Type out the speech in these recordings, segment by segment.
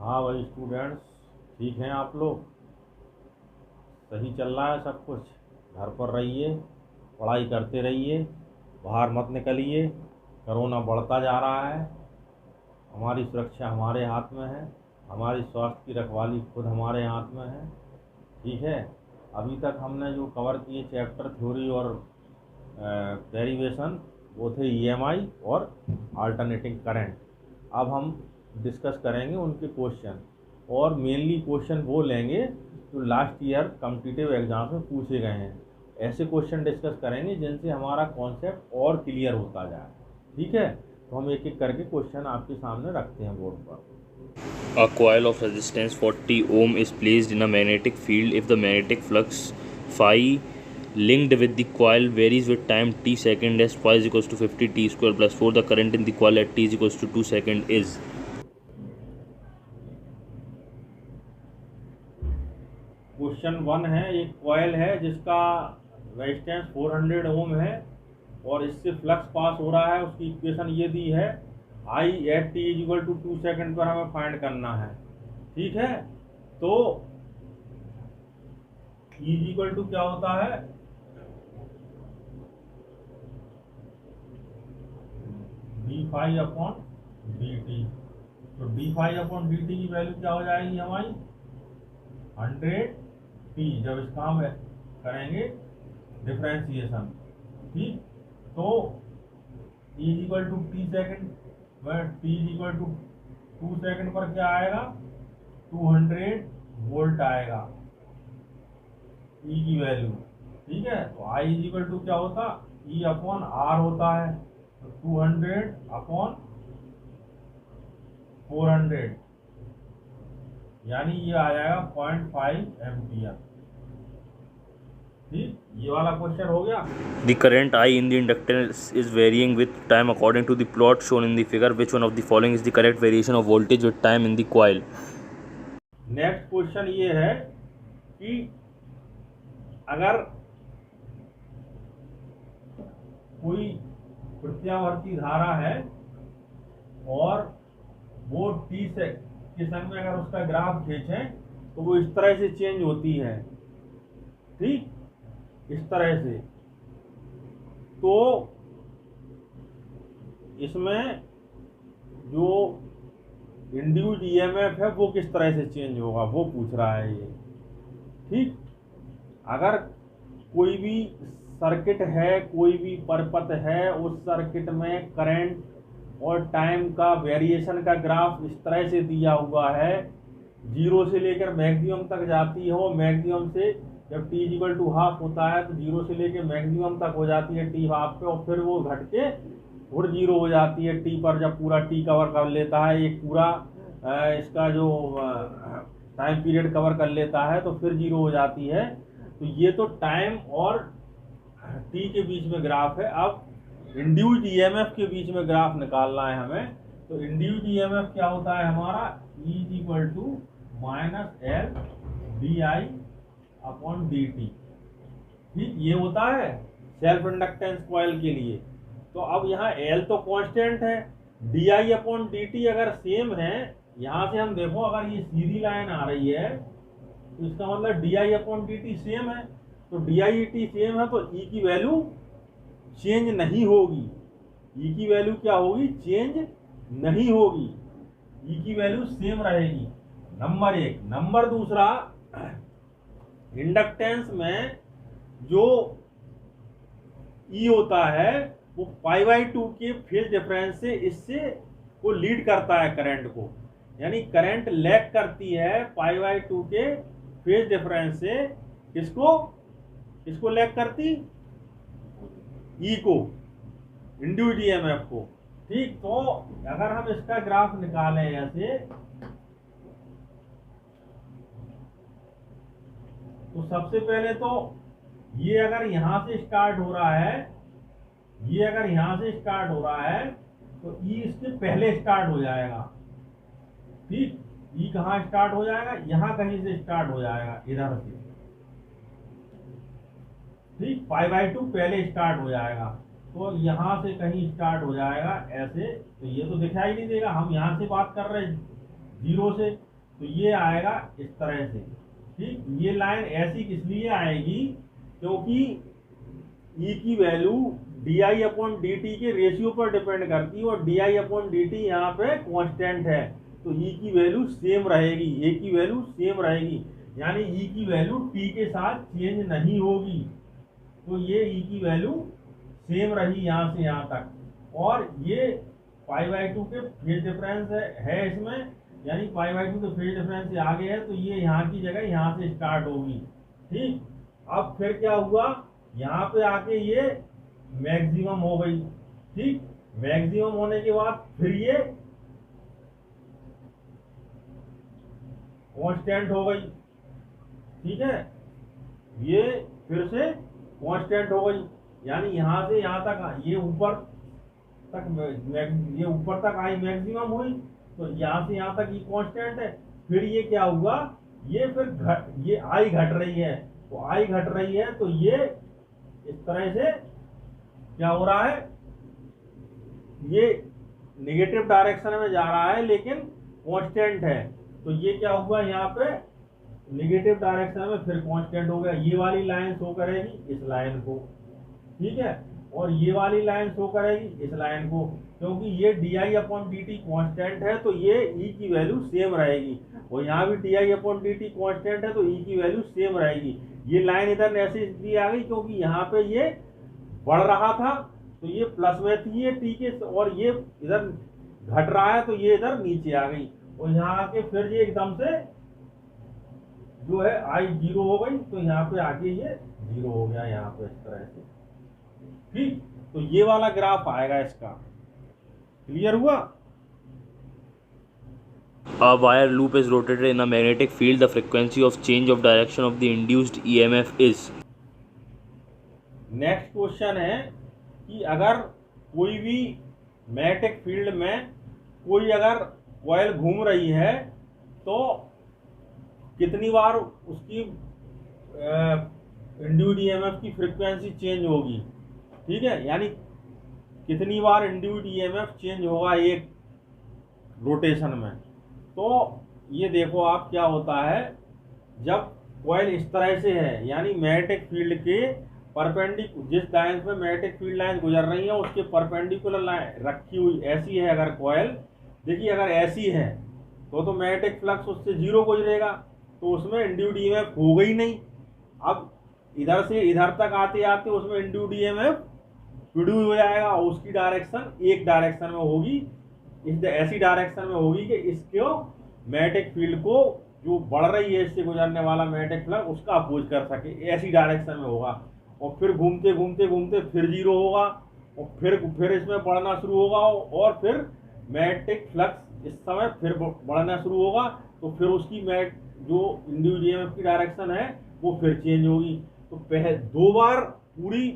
हाँ भाई स्टूडेंट्स, ठीक हैं आप लोग? सही चल रहा है सब कुछ? घर पर रहिए, पढ़ाई करते रहिए, बाहर मत निकलिए। कोरोना बढ़ता जा रहा है। हमारी सुरक्षा हमारे हाथ में है, हमारी स्वास्थ्य की रखवाली खुद हमारे हाथ में है। ठीक है। अभी तक हमने जो कवर किए चैप्टर थ्योरी और डेरिवेशन, वो थे ईएमआई और अल्टरनेटिंग करंट। अब हम डिस्कस करेंगे उनके क्वेश्चन, और मेनली क्वेश्चन वो लेंगे जो लास्ट ईयर कॉम्पिटिटिव एग्जाम में पूछे गए हैं। ऐसे क्वेश्चन डिस्कस करेंगे जिनसे हमारा कॉन्सेप्ट और क्लियर होता जाए। ठीक है, तो हम एक एक करके क्वेश्चन आपके सामने रखते हैं बोर्ड पर। A coil of resistance 40 ohm is placed in a magnetic field if the magnetic flux phi linked with the coil varies with time t second as phi is equals to 50 t square plus 4. The current in the coil at t is equals to 2 second is. Question 1 है, एक coil है जिसका resistance 400 ओम है और इससे flux pass हो रहा है। उसकी इक्वेशन ये दी है, i at t is equal to 2 second पर हमें फाइंड करना है। ठीक है, तो ई इज इक्वल टू क्या होता है, D phi upon D t. तो D phi upon D t की वैल्यू क्या हो जाएगी हमारी 100 टी, जब इसका हम करेंगे डिफरेंशिएशन। ठीक, तो t is equal to t second, t is equal to 2 second पर क्या आएगा, 200 वोल्ट आएगा ई की वैल्यू। ठीक है, तो आई इज इक्वल टू क्या होता, ई अपॉन आर होता है। तो 200 अपॉन 400, यानी ये आ जाएगा 0.5 एम्पियर। ठीक, ये वाला क्वेश्चन हो गया। The current I in the inductance is varying with time according to the plot shown in the figure. Which one of the following is the correct variation of voltage with time in the coil? Next question ये है कि अगर कोई प्रत्यावर्ती धारा है और वो टी से के संग में अगर उसका ग्राफ खींचें तो वो इस तरह से चेंज होती है। ठीक, इस तरह से। तो इसमें जो इंड्यूस्ड ईएमएफ है वो किस तरह से चेंज होगा, वो पूछ रहा है ये। ठीक, अगर कोई भी सर्किट है, कोई भी परपथ है, उस सर्किट में करंट और टाइम का वेरिएशन का ग्राफ इस तरह से दिया हुआ है, जीरो से लेकर मैक्सिमम तक जाती है, वो मैक्सिमम से जब टी इक्वल टू हाफ होता है तो जीरो से लेकर मैक्सिमम तक हो जाती है टी हाफ पे, और फिर वो घट के फिर जीरो हो जाती है टी पर, जब पूरा टी कवर कर लेता है, एक पूरा इसका जो टाइम पीरियड कवर कर लेता है तो फिर जीरो हो जाती है। तो ये तो टाइम और टी के बीच में ग्राफ है। अब इंड्यूस्ड ईएमएफ के बीच में ग्राफ निकालना है हमें। तो इंड्यूस्ड ईएमएफ क्या होता है हमारा, E is equal to minus L D I upon D T. ठीक, ये होता है सेल्फ इंडक्टेंस कॉइल के लिए। तो अब यहाँ एल तो कांस्टेंट है, D I upon D T अगर सेम है, यहाँ से हम देखो अगर ये सीधी लाइन आ रही है तो इसका मतलब D I upon D T same है। तो डी आई टी सेम है तो ई की वैल्यू चेंज नहीं होगी। ई की वैल्यू क्या होगी, चेंज नहीं होगी, ई की वैल्यू सेम रहेगी। नंबर एक। नंबर दूसरा, इंडक्टेंस में जो ई होता है वो π/2 के फेज डिफरेंस से इससे को लीड करता है करंट को, यानी करंट लैग करती है π/2 के फेज डिफरेंस से। किसको लैग करती, ई को, इंड्यूस्ड ईएमएफ को। ठीक, तो अगर हम इसका ग्राफ निकालें ऐसे, तो सबसे पहले तो ये अगर यहां से स्टार्ट हो रहा है, ये अगर यहां से स्टार्ट हो रहा है तो ई इससे पहले स्टार्ट हो जाएगा। ठीक, ई कहां स्टार्ट हो जाएगा, यहां कहीं से स्टार्ट हो जाएगा, इधर से। ठीक, π/2 पहले स्टार्ट हो जाएगा, तो यहां से कहीं स्टार्ट हो जाएगा ऐसे। तो ये तो दिखाई नहीं देगा, हम यहां से बात कर रहे हैं जीरो से, तो ये आएगा इस तरह से। ठीक, ये लाइन ऐसी इसलिए आएगी क्योंकि ई की वैल्यू di/dt के रेशियो पर डिपेंड करती है और di/dt यहाँ पे कांस्टेंट है, तो ई की वैल्यू सेम रहेगी, ए की वैल्यू सेम रहेगी, यानी ई की वैल्यू टी के साथ चेंज नहीं होगी। तो ये ई की वैल्यू सेम रही यहाँ से यहाँ तक, और ये π/2 के फेज डिफरेंस है इसमें, यानी π/2 के फेज डिफरेंस से आगे है, तो ये यहाँ की जगह यहाँ से स्टार्ट होगी। ठीक, अब फिर क्या हुआ, यहाँ पे आके ये मैक्सिमम हो गई। ठीक, मैक्सिमम होने के बाद फिर ये कांस्टेंट हो गई। ठीक है, ये फिर से कांस्टेंट हो गई, यानी यहाँ से यहाँ तक ये ऊपर तक आई मैक्सिमम हुई, तो यहाँ से यहाँ तक ये कांस्टेंट है। फिर ये क्या हुआ, ये फिर ये आई घट रही है, तो आई घट रही है तो ये इस तरह से क्या हो रहा है, ये नेगेटिव डायरेक्शन में जा रहा है लेकिन कांस्टेंट है। तो ये क्या हुआ, यहाँ पे नेगेटिव डायरेक्शन में फिर कांस्टेंट हो गया। ये वाली लाइन शो करेगी इस लाइन को, ठीक है, और ये वाली लाइन शो करेगी इस लाइन को, क्योंकि ये di/dt कांस्टेंट है तो ये e की वैल्यू सेम रहेगी, और यहाँ भी di/dt कांस्टेंट है तो e की वैल्यू सेम रहेगी। ये लाइन इधर ऐसे इसलिए आ गई क्योंकि यहाँ पे ये बढ़ रहा था तो ये प्लस में थी ये t के, और ये इधर घट रहा है तो ये इधर नीचे आ गई, और यहाँ आके फिर ये एकदम से जो है i 0 हो गई, तो यहाँ पे आके ये 0 हो गया यहाँ पे इस तरह से। ठीक, तो ये वाला ग्राफ आएगा इसका। क्लियर हुआ? A wire loop is rotated in a magnetic field. The frequency of change of direction of the induced EMF is. Next question है कि अगर कोई भी मैग्नेटिक फील्ड में कोई अगर कॉइल घूम रही है तो कितनी बार उसकी इंड्यूस्ड ईएमएफ की फ्रीक्वेंसी चेंज होगी। ठीक है, यानी कितनी बार इंड्यूस्ड ईएमएफ चेंज होगा एक रोटेशन में। तो ये देखो आप क्या होता है, जब कॉइल इस तरह से है, यानी मैग्नेटिक फील्ड के परपेंडिकुलर, जिस लाइन पे मैग्नेटिक फील्ड लाइन गुजर रही है उसके परपेंडिकुलर लाइन रखी हुई ऐसी है अगर कॉइल, देखिए अगर ऐसी है तो मैग्नेटिक फ्लक्स उससे 0 गुजरेगा, तो उसमें इंड्यूस्ड ईएमएफ हो गई नहीं। अब इधर से इधर तक आते आते उसमें इंड्यूस्ड ईएमएफ प्रोड्यूस हो जाएगा, उसकी डायरेक्शन एक डायरेक्शन में होगी, इस ऐसी डायरेक्शन में होगी कि इसको मैग्नेटिक फील्ड को जो बढ़ रही है इससे गुजरने वाला मैग्नेटिक फ्लक्स उसका अपोज कर सके, ऐसी डायरेक्शन में होगा। और फिर घूमते घूमते घूमते फिर 0 होगा, और फिर इसमें बढ़ना शुरू होगा, और फिर मैग्नेटिक फ्लक्स इस समय फिर बढ़ना शुरू होगा, तो फिर उसकी जो इंड्यूस्ड ईएमएफ की डायरेक्शन है वो फिर चेंज होगी। तो पहले 2 बार पूरी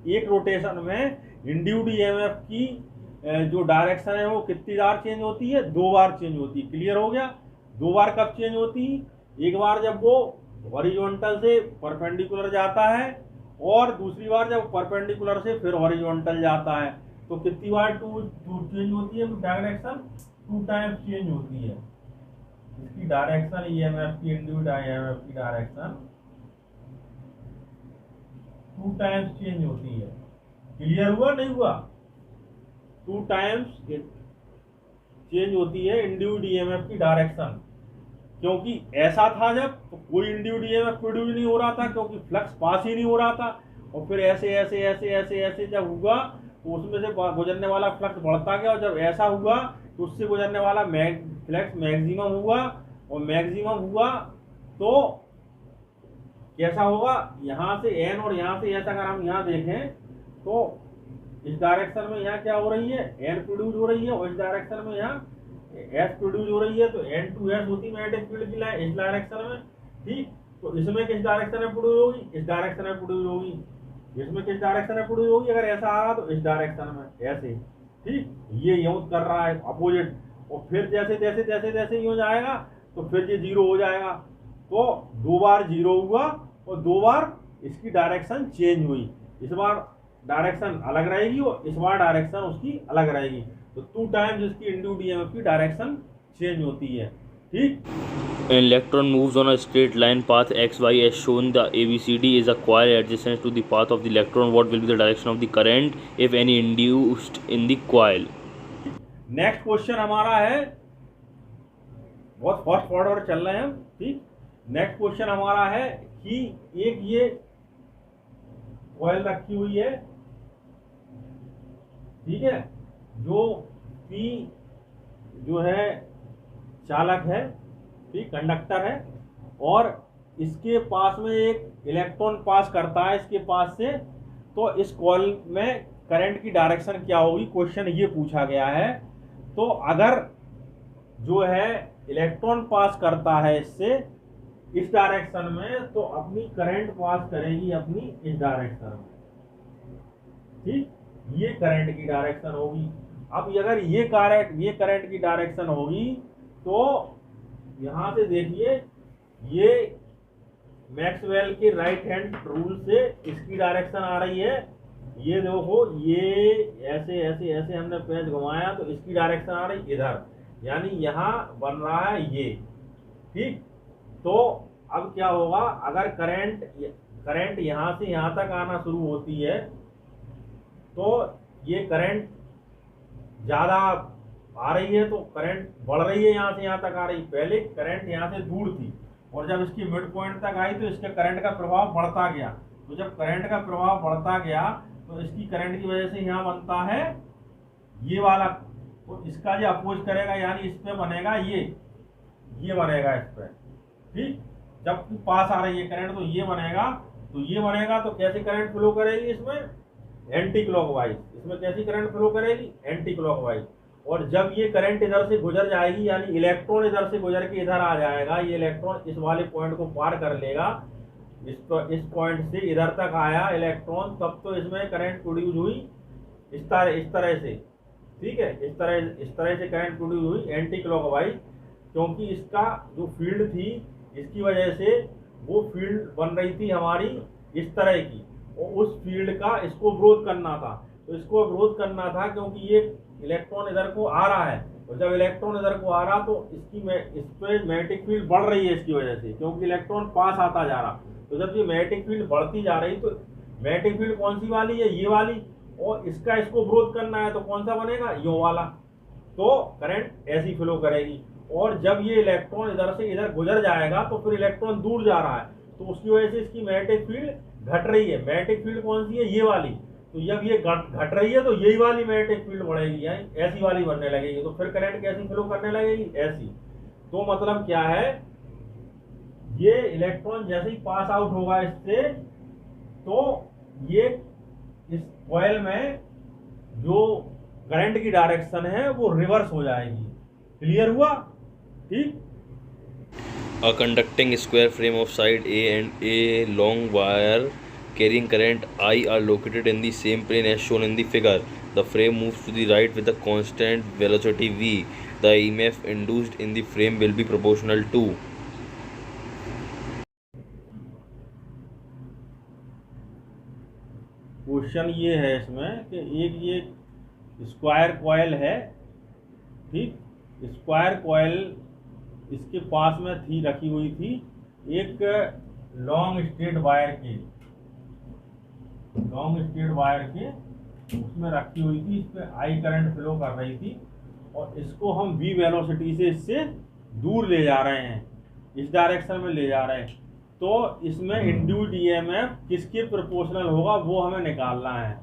एक रोटेशन में इंड्यूस्ड ईएमएफ की जो डायरेक्शन है वो कितनी बार चेंज होती है, 2 बार चेंज होती है। क्लियर हो गया? 2 बार कब चेंज होती है? एक बार जब वो हॉरिजॉन्टल से परपेंडिकुलर जाता है, और दूसरी बार जब परपेंडिकुलर से फिर हॉरिजॉन्टल जाता है। तो कितनी बार टू चेंज होती है डायरेक्शन? 2 टाइम्स चेंज होती है इसकी डायरेक्शन, ईएमएफ की, इंड्यूस्ड ईएमएफ की डायरेक्शन 2 टाइम्स चेंज होती है। क्लियर हुआ नहीं हुआ? 2 टाइम्स चेंज होती है इंड्यूस्ड ईएमएफ की डायरेक्शन, क्योंकि ऐसा था जब तो कोई इंड्यूस्ड ईएमएफ प्रोड्यूस नहीं हो रहा था क्योंकि फ्लक्स पास ही नहीं हो रहा था, और फिर ऐसे ऐसे ऐसे ऐसे ऐसे जब हुआ तो उसमें से गुजरने वाला फ्लक्स बढ़ता गया, और जब ऐसा हुआ तो उससे गुजरने वाला फ्लक्स मैक्सिमम हुआ, और मैक्सिमम हुआ तो कैसा होगा, यहाँ से एन और यहाँ से एस अगर हम यहाँ देखें तो इस डायरेक्शन में यहाँ क्या हो रही है, एन प्रोड्यूस हो रही है, और इस डायरेक्शन में यहाँ एस प्रोड्यूस हो रही है, तो एन टू एस होती मैग्नेटिक फील्ड की लाइन इस डायरेक्शन में। ठीक, तो इसमें किस डायरेक्शन में प्रोड्यूस होगी, इस डायरेक्शन में प्रोड्यूस होगी। इसमें किस डायरेक्शन में प्रोड्यूस होगी, अगर ऐसा आ रहा तो इस डायरेक्शन में ऐसे। ठीक, ये यूज कर रहा है अपोजिट, और फिर जैसे जैसे जैसे जैसे यूज आएगा तो फिर ये 0 हो जाएगा। तो 2 बार 0 हुआ और 2 बार इसकी डायरेक्शन चेंज हुई। इस बार डायरेक्शन अलग रहेगी और इस बार डायरेक्शन उसकी अलग रहेगी, तो 2 टाइम्स इसकी इंड्यूस्ड ईएमएफ की डायरेक्शन चेंज होती है। ठीक। An electron moves on a straight line path xy as shown. The ABCD is a coil adjacent to the path of the electron. What will be the direction of the current, if any, induced in the coil? Next question हमारा है, बहुत fast forward चल रहे हैं हम, ठीक। Next question हमारा है कि एक ये कॉइल रखी हुई है, ठीक है, जो P जो है चालक है, ठीक, कंडक्टर है, और इसके पास में एक इलेक्ट्रॉन पास करता है इसके पास से, तो इस कॉइल में करंट की डायरेक्शन क्या होगी, क्वेश्चन ये पूछा गया है। तो अगर जो है इलेक्ट्रॉन पास करता है इससे इस डायरेक्शन में, तो अपनी करंट पास करेगी अपनी इस डायरेक्शन में, ठीक, ये करंट की डायरेक्शन होगी। अब अगर ये करंट की डायरेक्शन होगी, तो यहां से देखिए, ये मैक्सवेल के राइट हैंड रूल से इसकी डायरेक्शन आ रही है, ये देखो, ये ऐसे ऐसे ऐसे हमने पेंच घुमाया तो इसकी डायरेक्शन आ रही इधर, यानी यहाँ बन रहा है ये, ठीक। तो अब क्या होगा, अगर करंट यहाँ से यहाँ तक आना शुरू होती है, तो ये करंट ज्यादा आ रही है, तो करंट बढ़ रही है, यहाँ से यहाँ तक आ रही। पहले करंट यहाँ से दूर थी, और जब इसकी मिड पॉइंट तक आई तो इसके करंट का प्रभाव बढ़ता गया। तो जब करंट का प्रभाव बढ़ता गया, तो इसकी करंट की वजह से यहाँ बनता है ये वाला, तो इसका जो अपोज करेगा, यानी इस पे बनेगा ये बनेगा इस पे, ठीक। जब पास आ रही है करंट, तो ये बनेगा, तो कैसे करंट फ्लो करेगी इसमें, एंटी क्लॉकवाइज। इसमें कैसी करंट फ्लो करेगी, एंटी क्लॉकवाइज। और जब ये करंट इधर से गुजर जाएगी, यानी इलेक्ट्रॉन इधर से गुजर के इधर आ जाएगा, ये इलेक्ट्रॉन इस वाले पॉइंट को पार कर लेगा, इस पॉइंट से इधर तक आया इलेक्ट्रॉन, तब तो इसमें करंट प्रोड्यूस हुई इस तरह से, ठीक है, इस तरह से करंट प्रोड्यूस हुई एंटी क्लॉकवाइज, क्योंकि इसका जो फील्ड थी, इसकी वजह से वो फील्ड बन रही थी हमारी इस तरह की, और उस फील्ड का इसको विरोध करना था। तो इसको विरोध करना था क्योंकि ये इलेक्ट्रॉन इधर को आ रहा है, और जब इलेक्ट्रॉन इधर को आ रहा, तो इस पे मैग्नेटिक फील्ड बढ़ रही है इसकी वजह से, क्योंकि इलेक्ट्रॉन पास आता जा रहा। तो जब ये मैग्नेटिक फील्ड बढ़ती जा रही, तो मैग्नेटिक फील्ड कौन सी वाली है, ये वाली, और इसको विरोध करना है, तो कौन सा बनेगा, यो वाला। तो करंट ऐसी फ्लो करेगी, और जब ये इलेक्ट्रॉन इधर से इधर गुजर जाएगा, तो फिर इलेक्ट्रॉन दूर जा रहा है, तो उसकी वजह से इसकी मैग्नेटिक फील्ड घट रही है। मैग्नेटिक फील्ड कौन सी है, ये वाली। तो जब ये घट रही है, तो यही वाली मैग्नेटिक फील्ड बढ़ेगी, यानी ऐसी वाली बनने लगेगी, तो फिर करंट कैसी फ्लो करने लगेगी, ऐसी। तो मतलब क्या है, ये इलेक्ट्रॉन जैसे ही पास आउट होगा इससे, तो ये इस कॉइल में जो करंट की डायरेक्शन है वो रिवर्स हो जाएगी। क्लियर हुआ, ठीक। A conducting square frame of side A and a long wire carrying current I are located in the same plane as shown in the figure. The frame moves to the right with a constant velocity v. The EMF induced in the frame will be proportional to. Question ये है इसमें कि एक ये square coil है, ठीक, square coil इसके पास में थी, रखी हुई थी एक लॉन्ग स्ट्रेट वायर के उसमें रखी हुई थी, इस पे आई करंट फ्लो कर रही थी, और इसको हम v वेलोसिटी से इससे दूर ले जा रहे हैं, इस डायरेक्शन में ले जा रहे हैं। तो इसमें इंड्यूस्ड ईएमएफ किसके प्रोपोर्शनल होगा वो हमें निकालना है,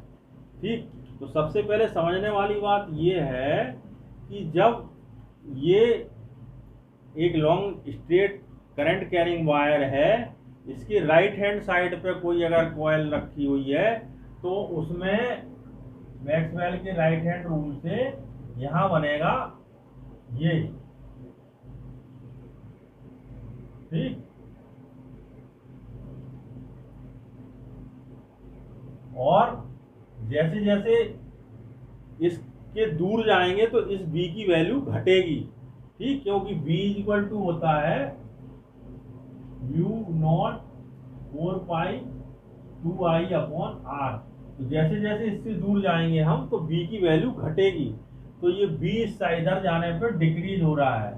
ठीक। तो सबसे पहले समझने वाली बात ये है कि जब ये एक long straight current carrying wire है, इसकी राइट हैंड साइड पे कोई अगर कॉइल रखी हुई है, तो उसमें मैक्सवेल के राइट हैंड रूल से यहां बनेगा ये, ठीक। और जैसे जैसे इसके दूर जाएंगे, तो इस b की वैल्यू घटेगी, ठीक, क्योंकि b इक्वल टू होता है म्यू नॉट 4 पाई 2i अपॉन r। तो जैसे जैसे इससे दूर जाएंगे हम, तो b की वैल्यू घटेगी, तो ये b इस इधर जाने पर डिक्रीज हो रहा है,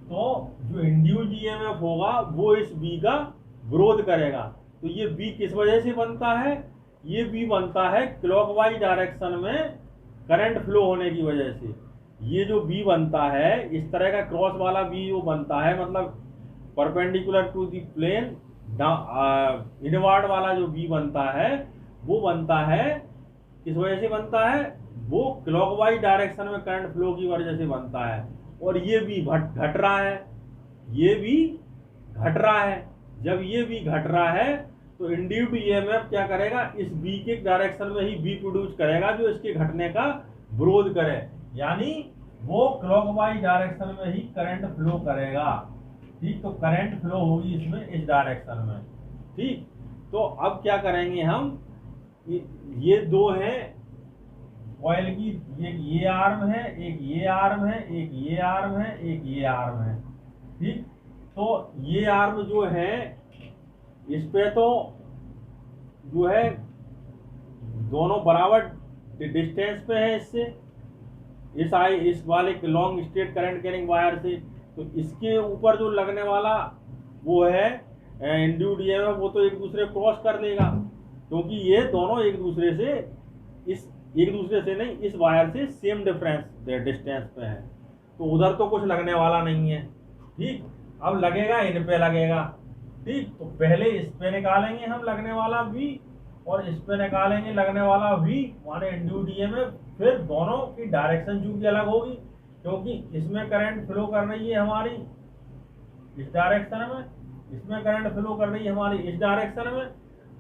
तो जो इंड्यूस्ड ईएमएफ होगा वो इस बी का विरोध करेगा। तो ये बी किस वजह से बनता है? ये बी बनता है क्लॉकवाइज डायरेक्शन में करंट फ्लो होने की वजह से। ये जो बी बनता है इस तरह का क्रॉस वाला बी जो बनता है, मतलब perpendicular to the plane inward वाला जो बी बनता है वो बनता है, किस वजह से बनता है? वो क्लॉकवाइज डायरेक्शन में करंट फ्लो की वजह से बनता है। और ये भी घट रहा है, ये भी घट रहा है। जब ये भी घट रहा है तो इंड्यूस्ड ईएमएफ क्या करेगा? इस बी के डायरेक्शन में ही बी प्रोड्यूस करेगा जो इसके घटने का विरोध करे, यानी वो क्लॉकवाइज डायरेक्शन में ही करंट फ्लो करेगा। ठीक, तो करंट फ्लो होगी इसमें इस डायरेक्शन में। ठीक, तो अब क्या करेंगे हम, ये दो हैं कॉइल की, एक ये आर्म है, एक ये आर्म है, एक ये आर्म है, एक ये आर्म है। ठीक, तो ये आर्म जो है इस पे तो जो है दोनों बराबर डिस्टेंस पे है इससे, इस वाले long straight current carrying wire से। तो इसके ऊपर जो लगने वाला वो है इंड्यूस्ड ईएमएफ, वो तो एक दूसरे क्रॉस कर लेगा, क्योंकि ये दोनों एक दूसरे से नहीं, इस वायर से सेम डिस्टेंस पे है। तो उधर तो कुछ लगने वाला नहीं है। ठीक, अब लगेगा इन पे लगेगा। ठीक, तो पहले इस पे निकालेंगे हम लगने वाला V और इस पे निकालेंगे लगने वाला V, माने इंड्यूस्ड ईएमएफ। फिर दोनों की डायरेक्शन चूंकि अलग होगी, क्योंकि इसमें करंट फ्लो कर रही है हमारी इस डायरेक्शन में, इसमें करंट फ्लो कर रही है हमारी इस डायरेक्शन में,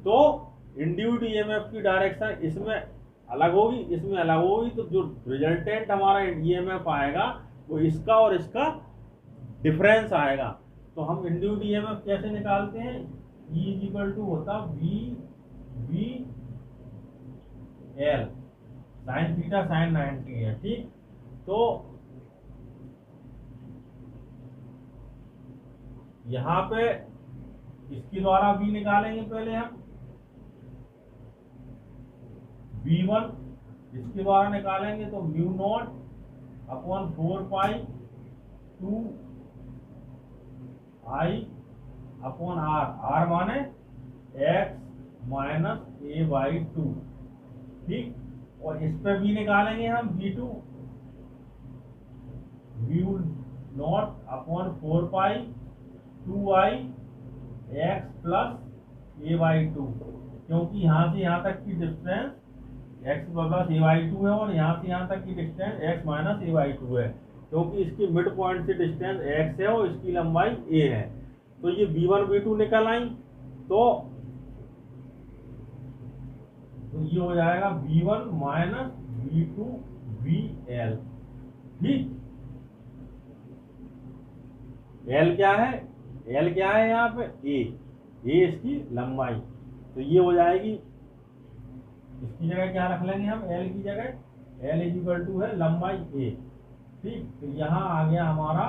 तो इंड्यूस्ड ईएमएफ की डायरेक्शन इसमें अलग होगी, इसमें अलग होगी। तो जो रिजल्टेंट हमारा ईएमएफ आएगा वो इसका और इसका डिफरेंस आएगा। तो हम इंड्यूस्ड ईएमएफ कैसे निकालते हैं? E इक्वल टू होता V L sine theta sine 90 है। ठीक, तो यहां पे इसके द्वारा V निकालेंगे पहले हम, V1 इसके द्वारा निकालेंगे तो mu naught upon 4 pi 2 I upon R, R माने x माइनस a/2। ठीक, और इस पे भी निकालेंगे हम V2, म्यू नॉट अपॉन 4 पाई 2I x प्लस a/2, क्योंकि यहाँ से यहाँ तक की डिस्टेंस x प्लस a/2 है और यहाँ से यहाँ तक की डिस्टेंस x माइनस a/2 है, क्योंकि इसकी मिड पॉइंट से डिस्टेंस x है और इसकी लंबाई a है। तो ये V1 V2 निकल आई, तो ये हो जाएगा V1 माइनस V2 VL। ठीक, L क्या है? L क्या है यहाँ पे? A इसकी लंबाई। तो ये हो जाएगी, इसकी जगह क्या रख लेंगे हम? L की जगह L इक्वल टू है लंबाई A। ठीक, तो यहाँ आ गया हमारा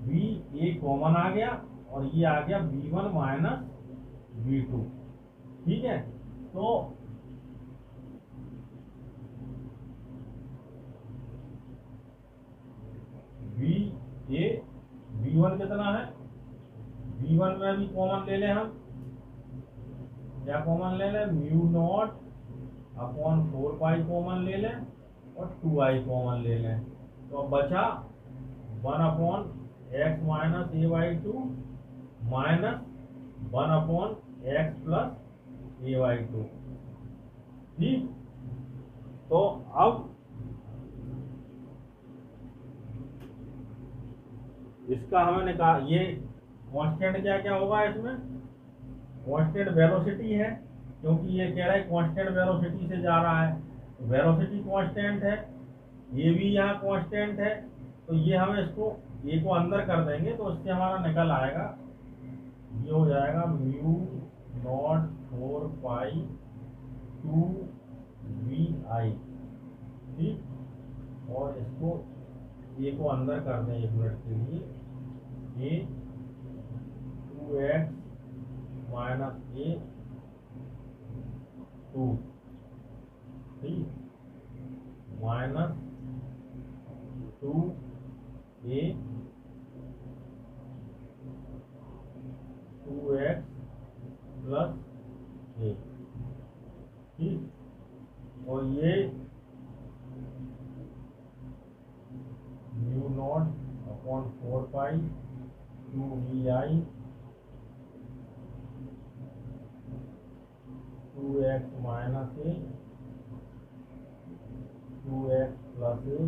A कॉमन आ गया और ये आ गया V1 माइनस V2। ठीक है, तो V1 कितना है? V1 में भी कॉमन ले लें हम, क्या कॉमन ले लें? Mu naught upon 4 pi common ले लें और 2I कॉमन ले लें। तो अब बचा 1 upon x minus a/2 minus 1 upon x plus a/2। ठीक, तो अब इसका हमें निकाल, ये कांस्टेंट क्या क्या होगा इसमें? कांस्टेंट वेलोसिटी है, क्योंकि ये कह रहा है कांस्टेंट वेलोसिटी से जा रहा है, तो वेलोसिटी कांस्टेंट है, ये भी यहाँ कांस्टेंट है। तो ये हम इसको ए को अंदर कर देंगे तो उससे हमारा निकल आएगा, ये हो जाएगा म्यू नॉट 4 पाई 2VI। ठीक, और इसको ए को अंदर कर दें 1 मिनट के लिए, ए 2x माइनस a/2। ठीक, माइनस 2a और ये mu naught upon 4 pi 2vi 2x minus a 2x plus a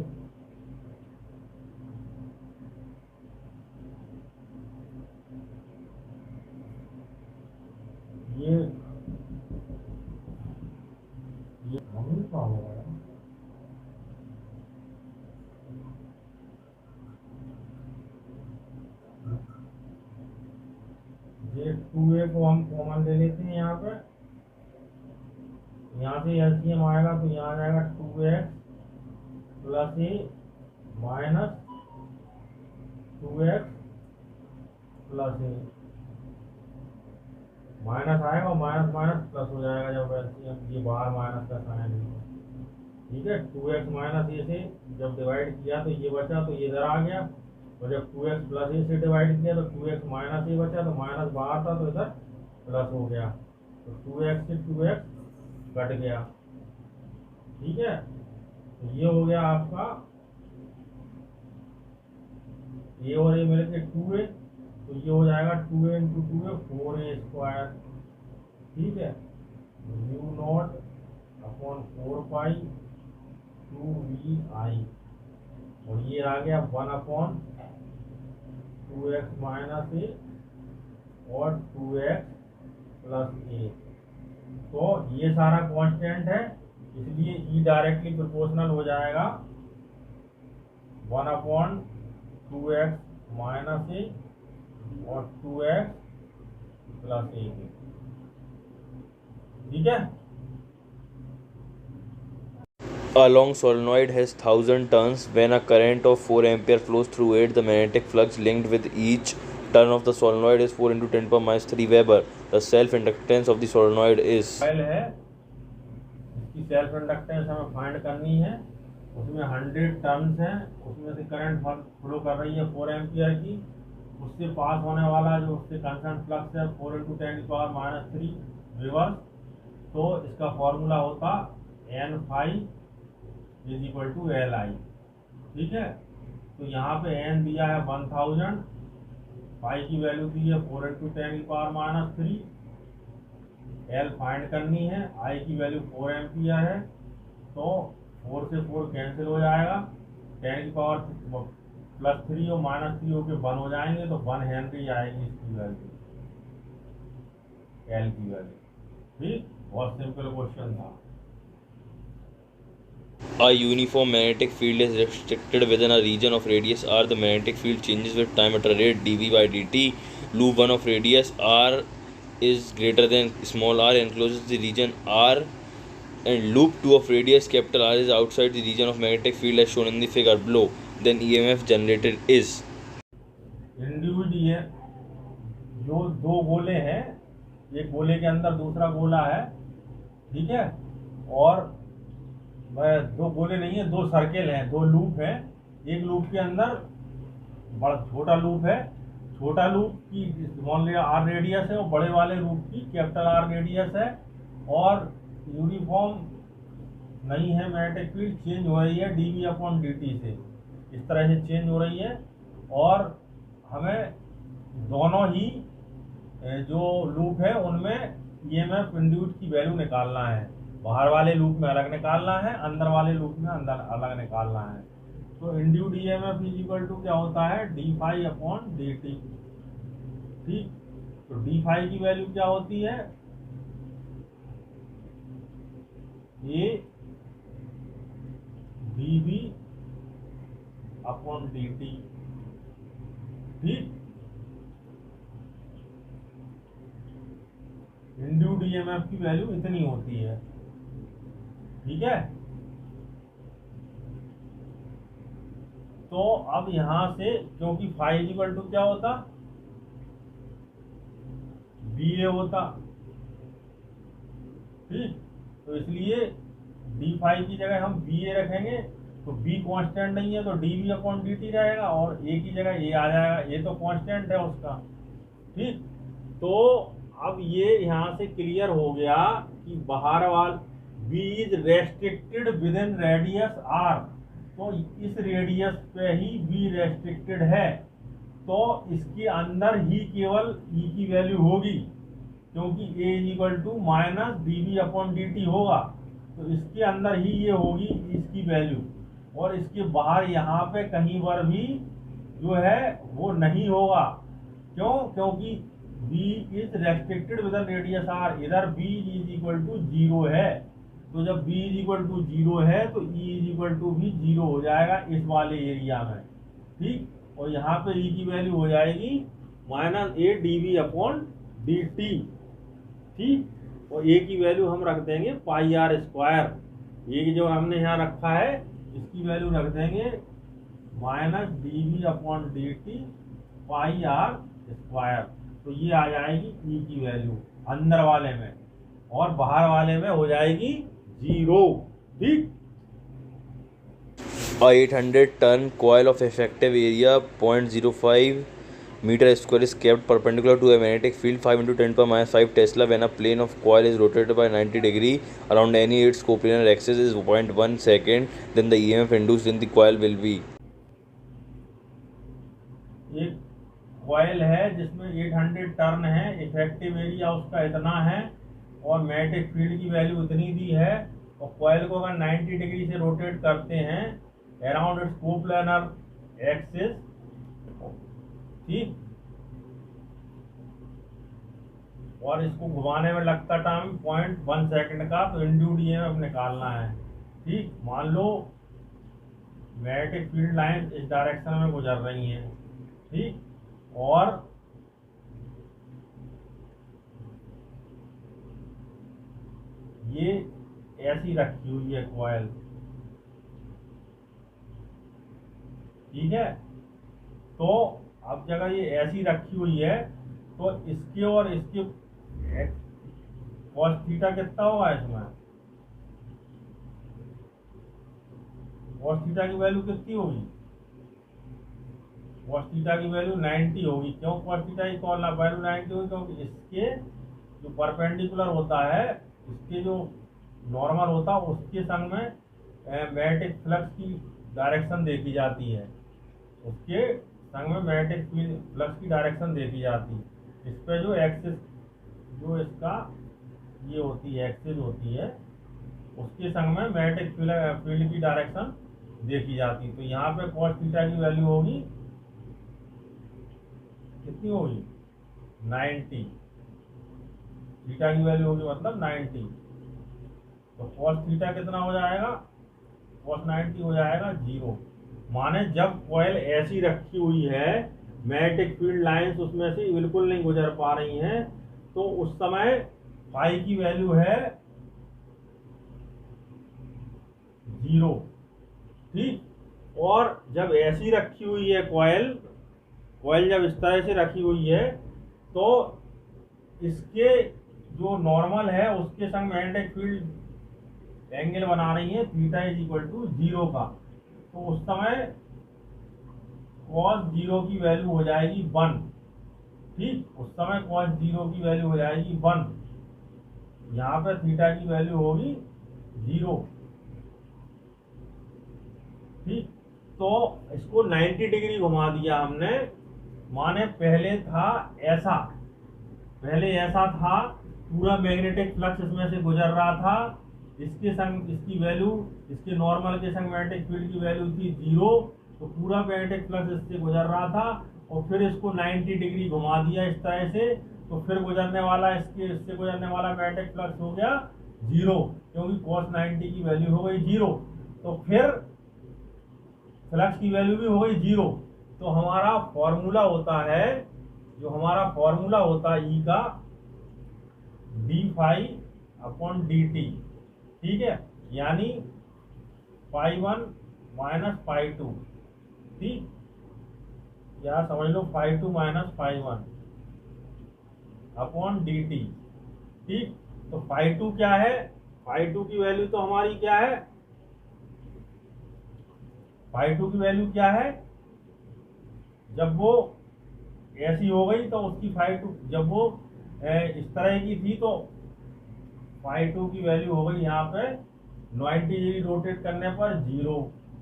ये मम्मी का होगा यार। ये 2a को हम कॉमन ले लेते हैं यहाँ पे, यहाँ से एलसीएम आएगा तो यहाँ आ जाएगा 2x plus a minus 2x plus a, minus आएगा और माइनस माइनस प्लस हो जाएगा जब एलसीएम ये बाहर माइनस का साइन है। ठीक है, 2x माइनस a से जब डिवाइड किया तो ये बचा तो ये इधर आ गया, और जब 2x प्लस a से डिवाइड किया तो 2x माइनस a बचा तो माइनस बाहर था तो इधर प्लस हो गया, तो 2x से 2x कट गया। ठीक है, तो ये हो गया आपका a और a मिलके 2a, तो ये हो जाएगा 2a into 2a 4a square. ठीक है, म्यू नॉट अपॉन 4 पाई 2vi, और ये आ गया 1 अपॉन 2x माइनस a और 2x प्लस a। तो ये सारा कांस्टेंट है, इसलिए e डायरेक्टली प्रोपोर्शनल हो जाएगा 1 अपॉन 2x माइनस a और 2x प्लस a। ठीक है, A long solenoid has 1000 turns. When a current of 4 ampere flows through it, the magnetic flux linked with each turn of the solenoid is 4 into 10 power minus 3 Weber. The self-inductance of the solenoid is coil है, इसकी self inductance हमें find करनी है, उसमें 100 turns हैं, उसमें से current flow कर रही है 4 एम्पियर की, उससे पास होने वाला जो उससे कंसर्न फ्लक्स है 4 into 10 पावर माइनस 3 वेबर। तो इसका फॉर्मूला होता n phi is equal to L I. ठीक है, तो यहाँ पे n दिया है 1000, फाई की वैल्यू दी है 4 into 10 power minus 3, L find करनी है, आई की वैल्यू 4 एम्पियर है, तो 4 से 4 कैंसिल हो जाएगा, 10 की पावर प्लस 3 और माइनस 3 होके 1 हो जाएंगे, तो 1 हेनरी आएगी इसकी वैल्यू, एल की वैल्यू। ठीक, बहुत सिंपल क्वेश्चन था। a uniform magnetic field is restricted within a region of radius r. The magnetic field changes with time at a rate dv by dt. Loop 1 of radius r is greater than small r encloses the region r, and loop 2 of radius capital R is outside the region of magnetic field as shown in the figure below. Then EMF generated is individual जो दो गोले हैं, एक गोले के अंदर दूसरा गोला है, ठीक है, और दो गोले नहीं है, दो सर्किल हैं, दो लूप हैं, एक लूप के अंदर बड़ा छोटा लूप है, छोटा लूप की मान लिया आर रेडियस है, और बड़े वाले लूप की कैपिटल आर रेडियस है, और यूनिफॉर्म नहीं है मैग्नेटिक फील्ड, चेंज हो रही है D V upon D T से, इस तरह से चेंज हो रही है, और हमें दोनों ही जो लूप है उनमें ईएमएफ इंड्यूस की वैल्यू निकालना है, बाहर वाले लूप में अलग निकालना है, अंदर वाले लूप में अंदर अलग निकालना है। तो induced EMF is equal to क्या होता है, D phi upon D T. ठीक, तो डी फाई की वैल्यू क्या होती है, A D V upon D T. ठीक, इंड्यूस्ड ईएमएफ की वैल्यू इतनी होती है। ठीक है, तो अब यहां से क्योंकि फाई इक्वल टू क्या होता, बी ए होता, ठीक, तो इसलिए डी फाई की जगह हम बी ए रखेंगे, तो बी कांस्टेंट नहीं है तो D V upon D T रहेगा, और ए की जगह ए आ जाएगा, ये तो कांस्टेंट है उसका। ठीक, तो अब ये यहाँ से क्लियर हो गया कि बाहर wall B is restricted within radius R, तो इस रेडियस पे ही बी रेस्ट्रिक्टेड है, तो इसके अंदर ही केवल ई की वैल्यू होगी, क्योंकि a is equal to minus d b upon D t होगा, तो इसके अंदर ही ये होगी इसकी वैल्यू, और इसके बाहर यहाँ पे कहीं पर भी जो है वो नहीं होगा। क्यों? क्योंकि b is restricted with radius r, इधर b इज इक्वल टू 0 है, तो जब b इज इक्वल टू 0 है तो e इज इक्वल टू भी 0 हो जाएगा इस वाले एरिया में, ठीक। और यहाँ पे e की वैल्यू हो जाएगी minus A D V upon D T, ठीक। और a की वैल्यू हम रख देंगे पाई आर स्क्वायर, ये जो हमने यहाँ रखा है इसकी वैल्यू रख देंगे minus D V upon D T pi R square, तो ये आ जाएगी ई की वैल्यू अंदर वाले में, और बाहर वाले में हो जाएगी 0, ठीक। A 800 ton coil of effective area 0.05 meter square is kept perpendicular to a magnetic field 5 × 10⁻⁵ Tesla when a plane of coil is rotated by 90 degree around any its coplanar axis is 0.1 second, then the EMF induced in the coil will be। एक coil है जिसमें 800 turn है, effective area उसका इतना है, और magnetic field की value इतनी दी है, और कॉइल को अगर 90 डिग्री से रोटेट करते हैं अराउंड इट्स कोप्लानर एक्सिस, ठीक, और इसको घुमाने में लगता टाइम 0.1 सेकंड का, तो इंड्यूस्ड ईएमएफ निकालना है, ठीक। मान लो मैग्नेटिक फील्ड लाइन इस डायरेक्शन में गुजर रही हैं, ठीक, और ये ऐसी रखी हुई है कॉइल, ठीक है। तो अब जगह ये ऐसी रखी हुई है, तो इसके और इसके कॉस थीटा कितना होगा इसमें, कॉस थीटा की वैल्यू कितनी होगी, कॉस थीटा की वैल्यू 90 होगी। क्यों कॉस थीटा की वैल्यू 90 होगी? क्योंकि इसके जो परपेंडिकुलर होता है, इसके जो नॉर्मल होता है उसके संग में मैग्नेटिक फ्लक्स की डायरेक्शन देखी जाती है, उसके संग में मैग्नेटिक फ्लक्स की डायरेक्शन देखी जाती है। इस पे जो एक्सिस जो इसका ये होती है एक्सिस होती है, उसके संग में मैग्नेटिक फील्ड की डायरेक्शन देखी जाती है। तो यहाँ पे कॉस थीटा की वैल्यू होगी कितनी होगी 90, थीटा की वैल्यू होगी मतलब 90, तो कॉस थीटा कितना हो जाएगा, कॉस 90 हो जाएगा 0। माने जब कॉइल ऐसी रखी हुई है, मैग्नेटिक फील्ड लाइंस उसमें से बिल्कुल नहीं गुजर पा रही हैं, तो उस समय फाई की वैल्यू है 0, ठीक। और जब ऐसी रखी हुई है कॉइल जब इस तरह से रखी हुई है, तो इसके जो नॉर्मल है उसके संग मैग्नेटिक फील्ड एंगल बना रही है थीटा इज इक्वल टू 0 का, तो उस समय cos 0 की वैल्यू हो जाएगी 1, ठीक। उस समय cos 0 की वैल्यू हो जाएगी 1, यहाँ पे थीटा की वैल्यू होगी 0, ठीक। तो इसको 90 डिग्री घुमा दिया हमने, माने पहले ऐसा था पूरा मैग्नेटिक फ्लक्स इसमें से गुजर रहा था, इसके संग इसकी वैल्यू इसके नॉर्मल के संग मैग्नेटिक फील्ड की वैल्यू थी 0, तो पूरा मैग्नेटिक फ्लक्स इससे गुजर रहा था, और फिर इसको 90 डिग्री घुमा दिया इस तरह से, तो फिर गुजरने वाला इससे गुजरने वाला मैग्नेटिक फ्लक्स हो गया 0, क्योंकि cos 90 की वैल्यू हो गई 0, तो फिर फ्लक्स की वैल्यू भी हो गई 0। तो हमारा फॉर्मूला होता है ई का D phi upon D T, ठीक है, यानी φ1 माइनस φ2, ठीक, या समझ लो φ2 माइनस φ1 अपॉन डी टी, ठीक। तो φ2 क्या है, φ2 की वैल्यू तो हमारी क्या है, φ2 की वैल्यू क्या है, जब वो ऐसी हो गई तो उसकी φ2 जब वो इस तरह की थी तो φ2 की वैल्यू हो गई यहाँ पे 90 डिग्री रोटेट करने पर 0,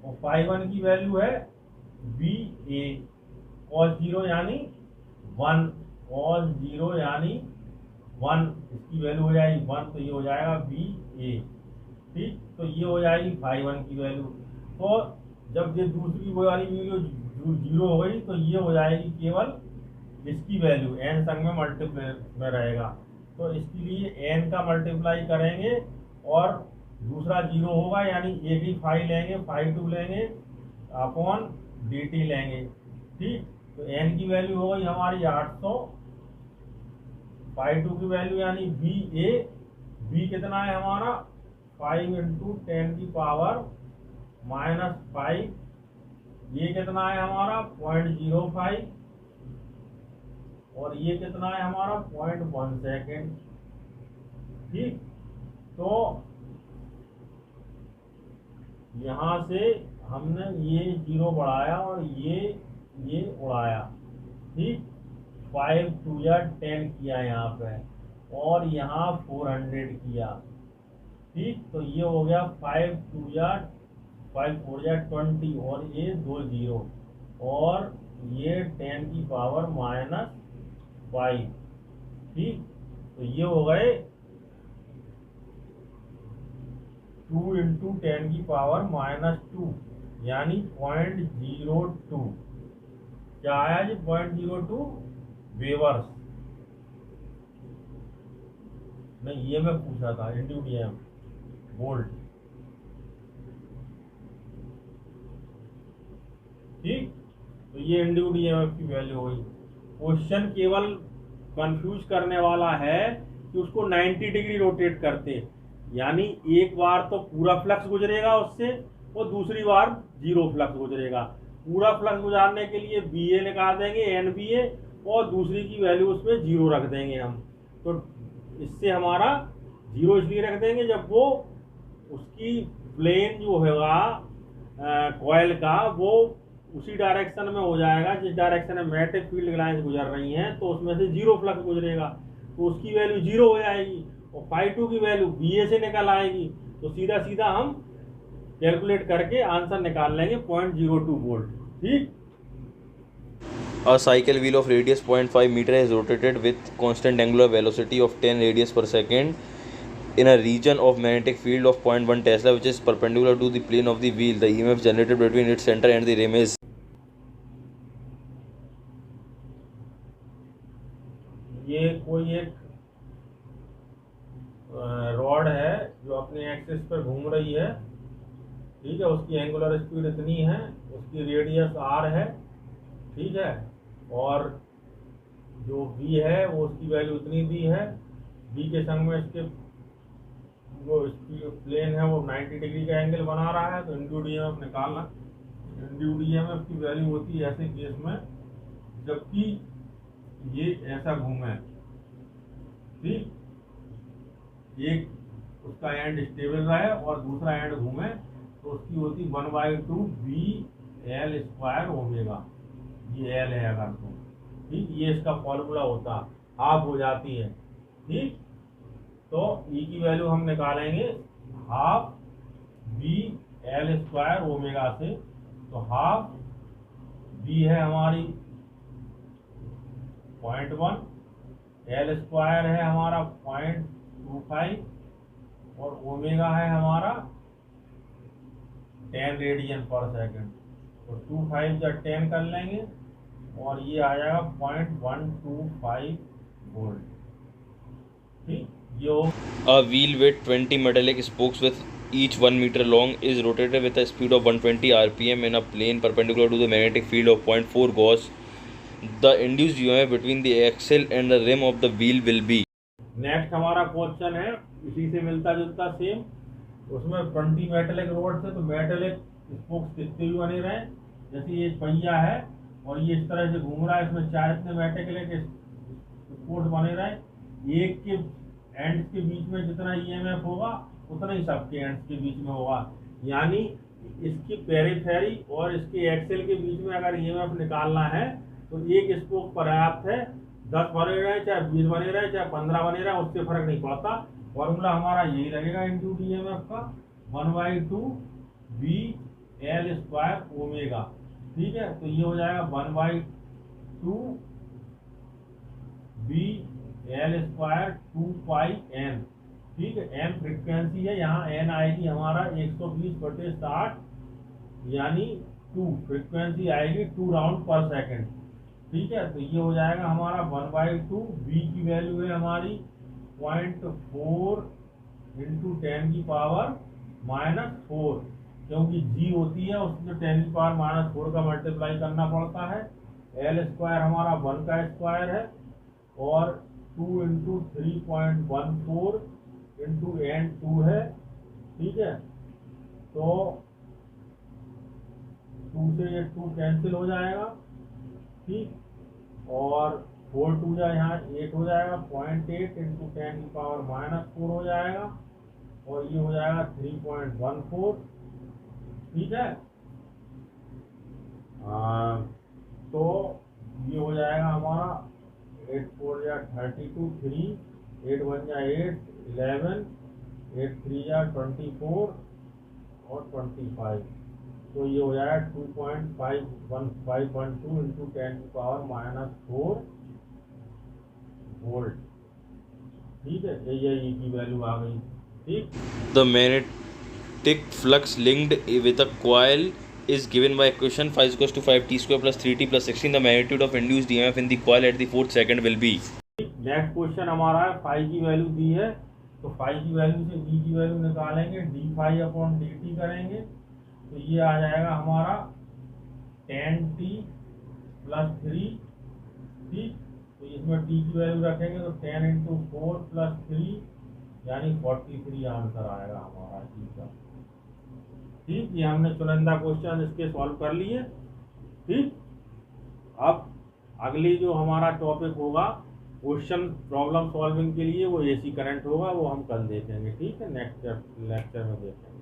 और φ1 की वैल्यू है BA cos 0 यानी 1, cos 0 यानी 1, इसकी वैल्यू हो जाएगी 1, तो ये हो जाएगा BA। ठीक, तो ये हो जाएगी φ1 की वैल्यू। तो जब ये दूसरी वो वाली वैल्यू 0 हो गई तो ये हो जाएगी केवल इसकी वैल्यू n संग में मल्टीप्लाई में रहेगा, तो इसके लिए n का मल्टीप्लाई करेंगे और दूसरा 0 होगा, यानी एक ही फाई लेंगे, φ2 लेंगे अपॉन dt लेंगे। ठीक, तो n की वैल्यू हो गई हमारी 800, φ2 की वैल्यू यानी BA, B कितना है हमारा 5 × 10⁻⁵, ये कितना है हमारा 0.05, और ये कितना है हमारा 0.1 सेकेंड। ठीक, तो यहाँ से हमने ये 0 बढ़ाया और ये उड़ाया। ठीक, 5 2 या 10 किया यहाँ पे, और यहाँ 400 किया। ठीक, तो ये हो गया 5 2 या 5 4 या 20, और ये 2 0, और ये 10⁻⁵। ठीक, तो ये हो गए 2 × 10⁻⁻2 यानी 0.02। क्या आया जी 0.02 वेवर्स, नहीं ये मैं पूछा था इंड्यूडियम वोल्ट। ठीक, तो ये इंड्यूडियम की वैल्यू हुई। क्वेश्चन केवल कंफ्यूज करने वाला है कि उसको 90 डिग्री रोटेट करते, यानी एक बार तो पूरा फ्लक्स गुजरेगा उससे, और दूसरी बार 0 फ्लक्स गुजरेगा। पूरा फ्लक्स गुजारने के लिए BA निकाल देंगे NBA, और दूसरी की वैल्यू उसमें 0 रख देंगे हम। तो इससे हमारा 0 इसलिए रख देंगे जब वो उसकी प्लेन जो होगा कॉइल का, वो उसी डायरेक्शन में हो जाएगा जिस डायरेक्शन में मैग्नेटिक फील्ड लाइंस गुजर रही हैं, तो उसमें से 0 फ्लक्स गुजरेगा, तो उसकी वैल्यू 0 हो जाएगी, और φ2 की वैल्यू BA से निकल आएगी। तो सीधा सीधा हम कैलकुलेट करके आंसर निकाल लेंगे 0.02 वोल्ट। ठीक, A cycle wheel of radius 0.5 meter is rotated with constant angular velocity of 10 radius per second in a region of magnetic field of 0.1 Tesla, which is perpendicular to the plane of the wheel. The EMF generated between its center and the rim is. ये कोई एक rod है जो अपने axis पर घूम रही है। ठीक है, उसकी एंगुलर स्पीड इतनी है, उसकी रेडियस r है। ठीक है, और जो B है वो उसकी वैल्यू इतनी दी है। B के संग में इसके वो प्लेन है वो 90 डिग्री का एंगल बना रहा है, तो इंड्यूस्ड ईएमएफ निकालना। इंड्यूस्ड ईएमएफ की वैल्यू होती है ऐसे केस में जबकि ये ऐसा घूमे। ठीक, एक उसका एंड स्टेबल रहे और दूसरा एंड घूमे, तो उसकी होती 1/2 BL² ओमेगा। ये L है अगर तो। ठीक, ये इसका फॉर्मूला होता, हाफ हो जाती है। ठीक, तो E की वैल्यू हम निकालेंगे हाफ BL² ओमेगा से, तो हाफ B है हमारी 0.1, L² है हमारा 0.25, और ओमेगा है हमारा 10 रेडियन पर सेकंड। तो 25 या 10 कर लेंगे, और ये आ जाएगा 0.125 वोल्ट। ठीक, यो A wheel with 20 metallic spokes with each 1 meter long is rotated with a speed of 120 rpm in a plane perpendicular to the magnetic field of 0.4 Gauss. The induced EMF between the axle and the rim of the wheel will be. Next हमारा question है इसी से मिलता जुलता same. उसमें 20 metallic road से, तो metallic spokes कितने भी बने रहे, जैसे ये पहिया है और ये इस तरह से घूम रहा है, इसमें 4 इतने मेटलिक स्पोक्स बने रहे। एक के एंड के बीच में जितना ईएमएफ होगा उतना ही सबके एंड्स के बीच में होगा, यानी इसकी पेरिफेरी और इसके एक्सेल के बीच में अगर ईएमएफ निकालना है तो एक स्पोक पर्याप्त है। 10 बने रहे चाहे 20 बने रहे चाहे 15 बने रहे, उससे फर्क नहीं पड़ता। फॉर्मूला हमारा यही रहेगा इंटू डी एम एफ का 1/2 बी एल स्क्वायर ओमेगा। ठीक है, तो ये हो जाएगा 1/2 बी एल स्क्वायर 2 पाई एन। ठीक है, एन फ्रिक्वेंसी है, यहाँ एन आएगी हमारा 120/60 यानी 2, फ्रिक्वेंसी आएगी 2 राउंड पर सेकंड। ठीक है, तो ये हो जाएगा हमारा 1/2 बी की वैल्यू है हमारी 0.4 इंटू 10 की पावर -4, क्योंकि जी होती है उसमें 10 की पावर -4 का मल्टीप्लाई करना पड़ता है। एल स्क्वायर हमारा 1 का स्क्वायर है और 2 इंटू 3.14 इंटू एन 2 है। ठीक है, तो 2 से ये 2 कैंसिल हो जाएगा। ठीक, और 4 2 जा यहाँ 8 हो जाएगा, 0.8 इंटू 10 की पावर -4 हो जाएगा और ये हो जाएगा 3.14। ठीक है, तो ये हो जाएगा हमारा 8 4 या 32, 3 8 1 या 8 11 8 3 या 24 और 25, तो ये हो जाएगा 2.512 इंटू 10 की पावर -4 वोल्ट। ठीक है, ये की वैल्यू आ गई। ठीक, The magnetic flux linked with a coil is given by equation phi is equals to 5t² plus 3t plus 16. The magnitude of induced EMF in the coil at the 4th second will be। Next question हमारा है phi की value दी है, तो phi की value से ई की value निकालेंगे, D phi upon D T करेंगे, तो ये आ जाएगा हमारा 10t प्लस 3। ठीक, तो इसमें टी की वैल्यू रखेंगे तो 10 इंटू 4 प्लस 3 यानी 43 आंसर आएगा हमारा टी का। ठीक, ये हमने चुनिंदा क्वेश्चन इसके सॉल्व कर लिए। ठीक, अब अगली जो हमारा टॉपिक होगा क्वेश्चन प्रॉब्लम सॉल्विंग के लिए वो एसी करंट होगा, वो हम कल देखेंगे। ठीक है, नेक्स्ट लेक्चर में देखेंगे।